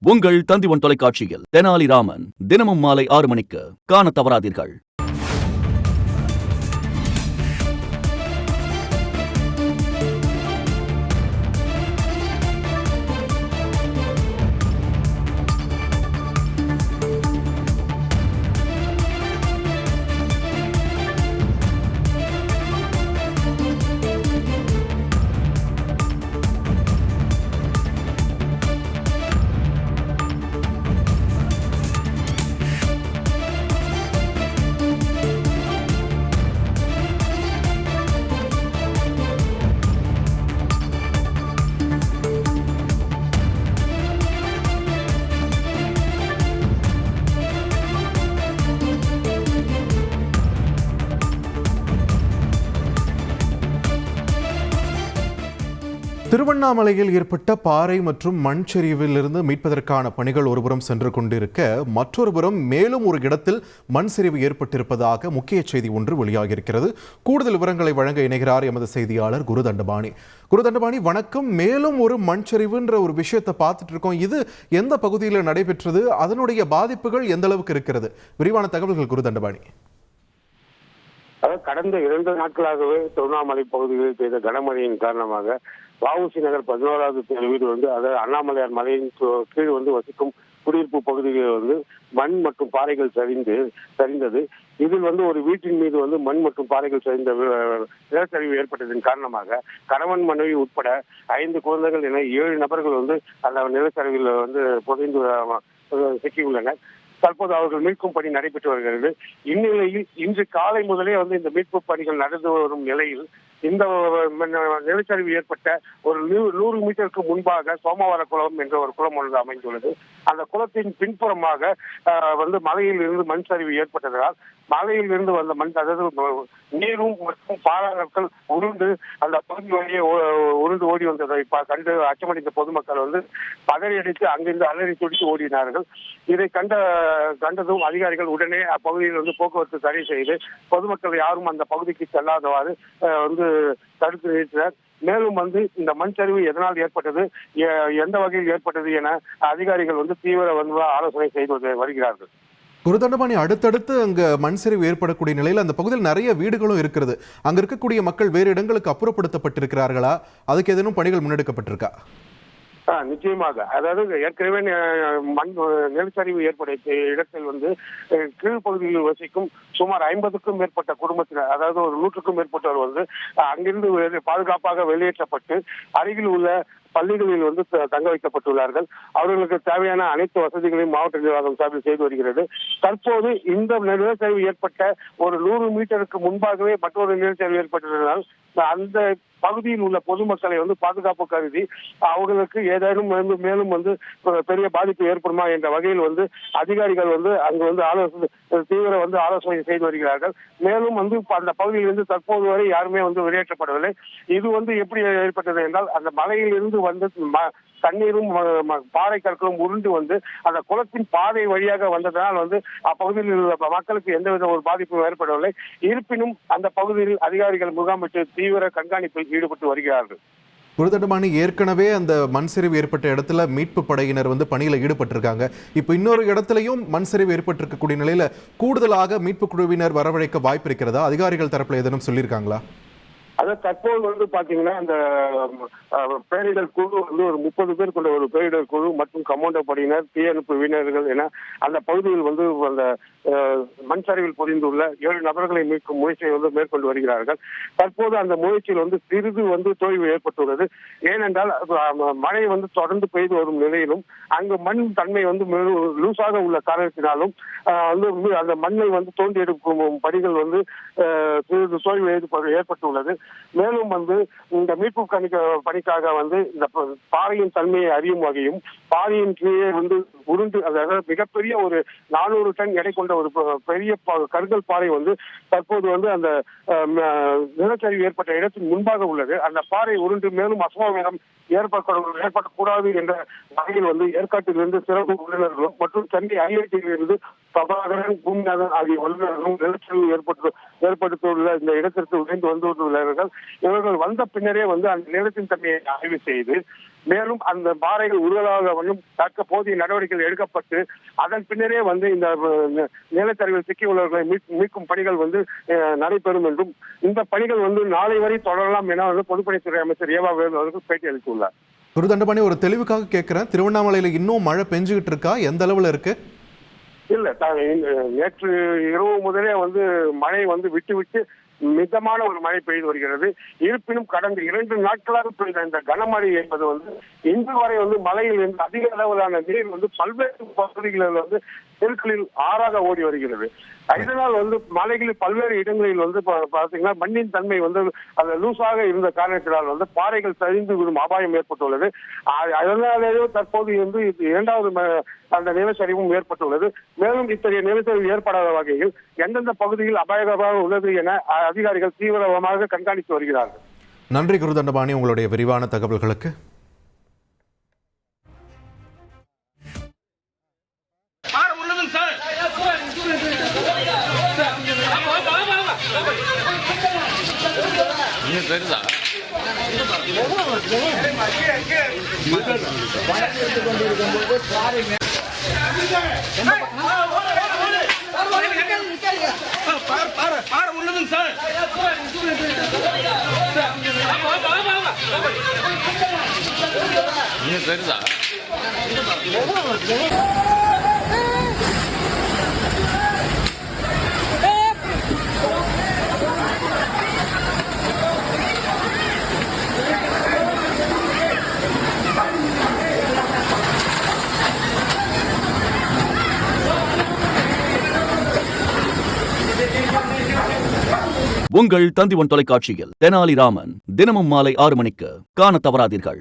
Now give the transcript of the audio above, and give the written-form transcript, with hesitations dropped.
உங்கள் தந்திவன் தொலைக்காட்சியில் தெனாலிராமன் தினமும் மாலை 6 மணிக்கு காண தவறாதீர்கள். திருவண்ணாமலையில் ஏற்பட்ட பாறை மற்றும் மண் சரிவில் இருந்து மீட்பதற்கான பணிகள் ஒருபுறம் சென்று கொண்டிருக்க மற்றொரு புறம் மேலும் ஒரு இடத்தில் மண் சரிவு ஏற்பட்டிருப்பதாக முக்கிய செய்தி ஒன்று வெளியாகியிருக்கிறது. கூடுதல் விவரங்களை வழங்க இணைகிறார் எமது செய்தியாளர் குருதண்டபாணி. குருதண்டபாணி, வணக்கம். மேலும் ஒரு மண் சரிவுன்ற ஒரு விஷயத்தை பார்த்துட்டு இருக்கோம். இது எந்த பகுதியில் நடைபெற்றது? அதனுடைய பாதிப்புகள் எந்த அளவுக்கு இருக்கிறது? விரிவான தகவல்கள் குருதண்டபாணி. கடந்த 2 நாட்களாகவே திருவண்ணாமலை பகுதிகளில் பெய்த கனமழையின் காரணமாக வஉசி நகர் 11வது தெருவில் அதாவது அண்ணாமலையார் மலையின் கீழ் வசிக்கும் குடியிருப்பு பகுதிகளில் மண் மற்றும் பாறைகள் சரிந்தது. இதில் ஒரு வீட்டின் மீது மண் மற்றும் பாறைகள் சரிந்த நிலச்சரிவு ஏற்பட்டதன் காரணமாக கணவன் மனைவி உட்பட 5 குழந்தைகள் என 7 நபர்கள் அந்த நிலச்சரிவில் புதைந்து சிக்கியுள்ளனர். தற்போது அவர்கள் மீட்கும் பணி நடைபெற்று வருகிறது. இந்நிலையில் இன்று காலை முதலே இந்த மீட்பு பணிகள் நடந்து வரும் நிலையில் இந்த நிலச்சரிவு ஏற்பட்ட ஒரு 100 மீட்டருக்கு முன்பாக சோமவார குளம் என்ற ஒரு குளம் ஒன்று அமைந்துள்ளது. அந்த குளத்தின் பின்புறமாக மலையில் இருந்து மண் சரிவு ஏற்பட்டதால் மலையில் இருந்து வந்த மண், அதாவது நீரும் மற்றும் பாறாங்கற்கள் உருண்டு அந்த பகுதி வழியே உருண்டு ஓடி வந்ததை கண்டு அச்சமடைந்த பொதுமக்கள் பதறியடித்து அங்கிருந்து அலறி துடித்து ஓடினார்கள். இதை கண்டதும் அதிகாரிகள் உடனே அப்பகுதியில் போக்குவரத்து தடை செய்து பொதுமக்கள் யாரும் அந்த பகுதிக்கு செல்லாதவாறு தடுத்து நிறுத்தினர். மேலும் இந்த மண் சரிவு எதனால் ஏற்பட்டது, எந்த வகையில் ஏற்பட்டது என அதிகாரிகள் தீவிர ஆலோசனை செய்து வருகிறார்கள். குருதண்டபாணி, அடுத்தடுத்து அங்க மண் சரிவு ஏற்படக்கூடிய நிலையில் அந்த பகுதியில் நிறைய வீடுகளும் இருக்கிறது. அங்க இருக்கக்கூடிய மக்கள் வேறு இடங்களுக்கு அப்புறப்படுத்தப்பட்டிருக்கிறார்களா? அதுக்கு ஏதேனும் பணிகள் முன்னெடுக்கப்பட்டிருக்கா? நிச்சயமாக. அதாவது ஏற்கனவே மண் நிலச்சரிவு ஏற்பட்ட இடத்தில் கீழ்ப்பகுதியில் வசிக்கும் சுமார் 50க்கும் மேற்பட்ட குடும்பத்தினர், அதாவது ஒரு 100க்கும் மேற்பட்டவர் அங்கிருந்து பாதுகாப்பாக வெளியேற்றப்பட்டு அருகில் உள்ள பள்ளிகளில் தங்க வைக்கப்பட்டுள்ளார்கள். அவர்களுக்கு தேவையான அனைத்து வசதிகளையும் மாவட்ட நிர்வாகம் சார்பில் செய்து வருகிறது. தற்போது இந்த நிலச்சரிவு ஏற்பட்ட ஒரு 100 மீட்டருக்கு முன்பாகவே மற்றொரு நிலச்சரிவு ஏற்பட்டதனால் அந்த பகுதியில் உள்ள பொதுமக்களை பாதுகாப்பு கருதி அவர்களுக்கு ஏதேனும் மேலும் பெரிய பாதிப்பு ஏற்படுமா என்ற வகையில் அதிகாரிகள் அங்கு ஆலோசனை தீவிர ஆலோசனை செய்து வருகிறார்கள். மேலும் அந்த பகுதியில் தற்போது வரை யாருமே வெளியேற்றப்படவில்லை. இது எப்படி ஏற்பட்டது என்றால் அந்த மலையில் இருந்து தண்ணீரும் பாறை கற்களும் உருண்டு அந்த குளத்தின் பாதை வழியாக வந்ததனால் அப்பகுதியில் உள்ள மக்களுக்கு எந்தவித ஒரு பாதிப்பும் ஏற்படவில்லை. இருப்பினும் அந்த பகுதியில் அதிகாரிகள் முகாமிட்டு தீவிர கண்காணிப்பில் ஈடுபட்டு வருகிறார்கள். குருதண்டபாணி, ஏற்கனவே அந்த மண் சரிவு ஏற்பட்ட இடத்துல மீட்பு படையினர் பணியில ஈடுபட்டிருக்காங்க. இப்போ இன்னொரு இடத்துலையும் மண் சரிவு ஏற்பட்டிருக்கக்கூடிய நிலையில கூடுதலாக மீட்பு குழுவினர் வரவழைக்க வாய்ப்பு இருக்கிறதா? அதிகாரிகள் தரப்புல ஏதேனும் சொல்லியிருக்காங்களா? அதாவது தற்போது பாத்தீங்கன்னா அந்த பேரிடர் குழு ஒரு 30 பேர் கொண்ட ஒரு பேரிடர் குழு மற்றும் கமாண்டோ படையினர், தீயணைப்பு வீரர்கள் என அந்த பகுதியில் அந்த மண் சரிவில் புரிந்துள்ள 7 நபர்களை மீட்கும் முயற்சியை மேற்கொண்டு வருகிறார்கள். தற்போது அந்த முயற்சியில் சிறிது தோய்வு ஏற்பட்டுள்ளது. ஏனென்றால் மழை தொடர்ந்து பெய்து வரும் நிலையிலும் அங்கு மண் தன்மை லூசாக உள்ள காரணத்தினாலும் அந்த மண்ணை தோண்டி எடுக்கும் பணிகள் சிறிது தோய்வு ஏற்பட்டுள்ளது. மேலும் இந்த மீட்பு பணிக்காக இந்த பாறையின் தன்மையை அறியும் வகையும் பாறையின் கீழே உருண்டு, அதாவது மிகப்பெரிய ஒரு 400 டன் எடை கொண்ட ஒரு பெரிய கருங்கல் பாறை தற்போது அந்த நிலச்சரிவு ஏற்பட்ட இடத்தின் முன்பாக உள்ளது. அந்த பாறை உருண்டு மேலும் அசம்பாவிதம் ஏற்படக்கூடாது என்ற வகையில் ஏற்காட்டிலிருந்து சிறப்பு வல்லுநர்களும் மற்றும் சென்னை ஐஐடியிலிருந்து பிரபாகரன், பூமிநாதன் ஆகிய வல்லுநர்களும் நிலச்சரிவு ஏற்படுத்தியுள்ள இந்த இடத்திற்கு விரைந்து வந்துள்ளார்கள். இவர்கள் வந்த பின்னரே அந்த நிலத்தின் தன்மையை ஆய்வு செய்து மேலும் அந்த பாறைகள் உருளாக வந்து தக்க போதிய நடவடிக்கைகள் எடுக்கப்பட்டு அதன் பின்னரே வந்து இந்த நிலச்சரிவில் சிக்கியுள்ளவர்களை மீட்கும் பணிகள் வந்து நடைபெறும் என்றும் இந்த பணிகள் வந்து நாளை வரை தொடரலாம் என வந்து பொதுப்பணித்துறை அமைச்சர் ஏவா வேலு அவர்கள் பேட்டி அளித்துள்ளார். குரு தண்டபாணி, ஒரு தெளிவுக்காக கேட்கிறேன், திருவண்ணாமலையில இன்னும் மழை பெஞ்சுகிட்டு இருக்கா? எந்த அளவுல இருக்கு? இல்ல, நேற்று இரவு முதலே வந்து மழை வந்து விட்டு விட்டு மிதமான ஒரு மழை பெய்து வருகிறது. இருப்பினும் கடந்த 2 நாட்களாக பெய்த இந்த கனமழை என்பது வந்து இன்று வரை வந்து மழையில் இருந்து அதிக அளவிலான நீர் வந்து பல்வேறு பகுதிகளில் வந்து தெருக்களில் ஆறாக ஓடி வருகிறது. இதனால் வந்து மலைகளில் பல்வேறு இடங்களில் வந்து பாத்தீங்கன்னா மண்ணின் தன்மை வந்து அது லூஸாக இருந்த காரணத்தினால் வந்து பாறைகள் சரிந்து விடும் அபாயம் ஏற்பட்டுள்ளது. அதனாலேயே தற்போது வந்து 2வது அந்த நிலச்சரிவும் ஏற்பட்டுள்ளது. மேலும் இத்தகைய நிலச்சரிவு ஏற்படாத வகையில் எந்தெந்த பகுதியில் அபாயகரமாக உள்ளது என அதிகாரிகள் தீவிரமாக கண்காணித்து வருகிறார்கள். நன்றி குரு தண்டபாணி, உங்களுடைய விரிவான தகவல்களுக்கு. உங்கள் தந்தி ஒன் தொலைக்காட்சியில் தெனாலிராமன் தினமும் மாலை 6 மணிக்கு காண தவறாதீர்கள்.